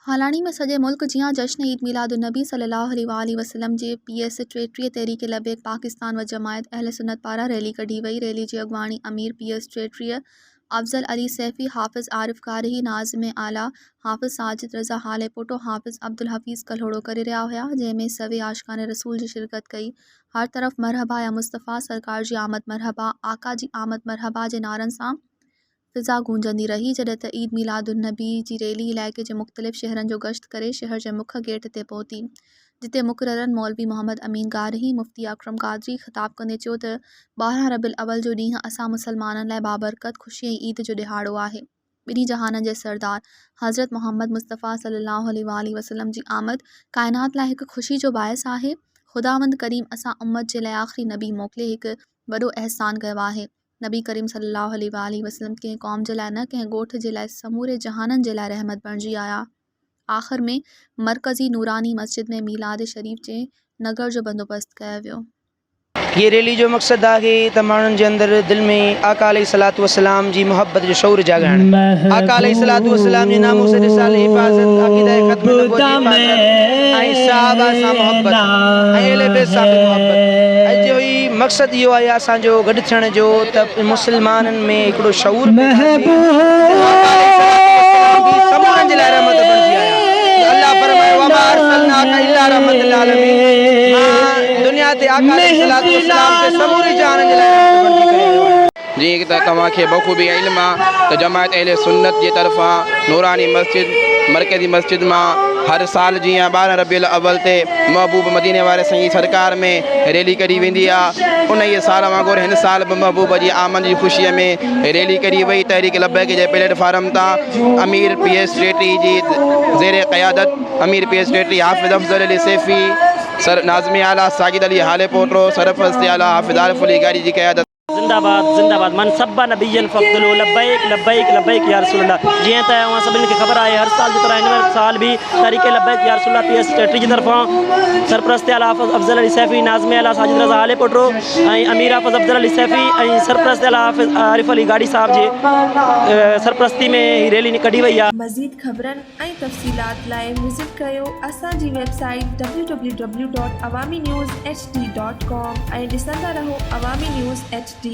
हालानी में सॼे मुल्क जियां जश्न ईद मिलादुन्नबी सल्लल्लाहु अलैहि वसल्लम जे PS 33 तहरीक लबैक पाकिस्तान व जमायत अहले सुन्नत पारां रैली कढी वई। रैली जी अॻवानी अमीर PS 33 अफज़ल अली सैफ़ी, हाफ़िज़ आरिफ कारही, नाज़िम आला हाफ़िज़ साजिद रज़ा हालेपोटो, हाफ़िज़ अब्दुल हफ़ीज़ कल्होड़ो करे रहा हुआ, जंहिंमें सवे आशिकाने रसूल जी शिरकत कई। हर तरफ़ मरहबा या मुस्तफ़ा सरकार जी आमद मरहबा, आका जी आमद मरहबा जे नारनि सां फ़िज़ा गूंजंदी रही। जॾहिं त ईद मिलादुन्नबी जी रैली इलाइक़े जे मुख़्तलिफ़ शहरनि जो गश्त करे शहर जे मुख्य गेट ते पहुती, जिते मुक़ररन मौलवी मोहम्मद अमीन कारही मुफ्ती अकरम क़ादरी ख़िताब कंदे चयो त 12 रबीउल अव्वल जो ॾींहुं असां मुसलमाननि लाइ बाबरकत ख़ुशी ऐं ईद जो ॾिहाड़ो आहे। ॿिन्ही जहाननि जे सरदार हज़रत मोहम्मद मुस्तफ़ा सल्लल्लाहु अलैहि वसल्लम जी आमद काइनात लाइ हिकु ख़ुशी जो बाइस आहे। ख़ुदावंद करीम असां उम्मत जे लाइ आख़िरी नबी मोकिले हिकु वॾो अहसान कयो आहे। नबी करीम सल्लल्लाहु अलैहि वसल्लम कंहिं क़ौम जे लाइ न, कंहिं ॻोठ जे लाइ, समूरे जहाननि जे लाइ रहमत बणिजी आया। आख़िर में मरकज़ी नूरानी मस्जिद में मीलाद शरीफ़ जे नगर जो बंदोबस्त कयो वियो। ये रैली जो मक़सदु आहे त माण्हुनि जे अंदरि दिलि में आका अलैहिस्सलातु वस्सलाम जी मुहबत जो शऊर जाॻाइणु, आका अलैहिस्सलातु वस्सलाम जे नामूस रिसाल हिफ़ाज़त, अक़ीदा ख़त्म नबूवत ऐं सहाबा सां मुहबत ऐं अहले बैत सां बि मुहबत। ऐं जो ही मक़सदु इहो आहे असांजो गॾु थियण जो त मुस्लमाननि में हिकिड़ो शऊर समूरनि जे लाइ रहमत बणिजी आया। अल्लाह फरमाए वमा अरसलनाका इल्ला रहमतल लिल आलमीन, दुनिया ते आका अलैहिस्सलातु वस्सलाम ते समूरी जहान जे लाइ रहमत बणिजी करे आयो आहे। जी त तव्हांखे बख़ूबी इल्मु आहे त जमायत अहले सुन्नत जे तरफ़ां नूरानी मस्जिद मरकज़ी मस्जिद मां हर साल जीअं 12 रबीउल अव्वल ते महबूब मदीने वारे संगी सरकार में रैली कढी वेंदी आहे, उन ई साल वांगुरु हिन साल बि महबूब जी आमद जी ख़ुशीअ में रैली कढी वई। तहरीक लबैक जे प्लेटफार्म तां अमीर PS 33 जी ज़ेर क़यादत अमीर PS 33 हाफ़िज़ अफज़ल अली सैफ़ी, सर नाज़िम आला साजिद अली हालेपोटो, सरफ़रस्त आला हाफ़िज़ आरिफ अली कारी जी क़यादत। जिंदाबाद जिंदाबाद मन सब्बा नबियन फ़क़्दुलु लब्बैक लब्बैक लब्बैक या रसूल अल्लाह। जीअं त अवां सभिनी खे ख़बर आहे, हर साल जी तरह हिन साल भी तहरीक लब्बैक या रसूल अल्लाह PS 33 जी तरफ़ां सरपरस्त आला हाफ़िज़ अफज़ल अली सैफ़ी, नाज़िम आला साजिद रज़ा हालेपोटो ऐं अमीर हाफ़िज़ अफज़ल अली सैफ़ी ऐं सरपरस्त आला हाफ़िज़ आरिफ अली गाड़ी साहब जे सरपरस्ती में रैली कढी वई आहे। मज़ीद ख़बरनि ऐं तफ़सीलात लाइ विज़िट कयो असांजी वेबसाइट www.awamiNewsHD.com ऐं ॾिसंदा रहो अवामी न्यूज़ HD।